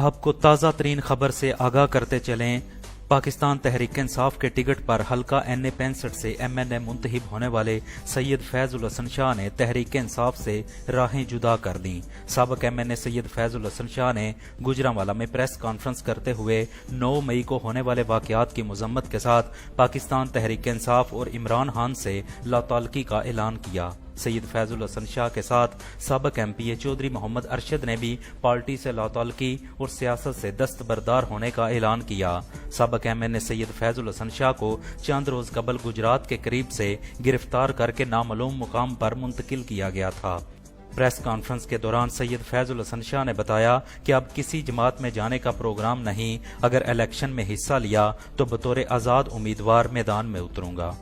آپ کو تازہ ترین خبر سے آگاہ کرتے چلیں۔ پاکستان تحریک انصاف کے ٹکٹ پر حلقہ NA-65 سے MNA منتخب ہونے والے سید فیض الحسن شاہ نے تحریک انصاف سے راہیں جدا کر دیں۔ سابق MNA سید فیض الحسن شاہ نے گوجرانوالہ میں پریس کانفرنس کرتے ہوئے 9 مئی کو ہونے والے واقعات کی مذمت کے ساتھ پاکستان تحریک انصاف اور عمران خان سے لا تعلقی کا اعلان کیا۔ سید فیض الحسن شاہ کے ساتھ سابق MP چودھری محمد ارشد نے بھی پارٹی سے لا تعلقی اور سیاست سے دستبردار ہونے کا اعلان کیا۔ سابق MNA سید فیض الحسن شاہ کو چند روز قبل گجرات کے قریب سے گرفتار کر کے نامعلوم مقام پر منتقل کیا گیا تھا۔ پریس کانفرنس کے دوران سید فیض الحسن شاہ نے بتایا کہ اب کسی جماعت میں جانے کا پروگرام نہیں، اگر الیکشن میں حصہ لیا تو بطور آزاد امیدوار میدان میں اتروں گا۔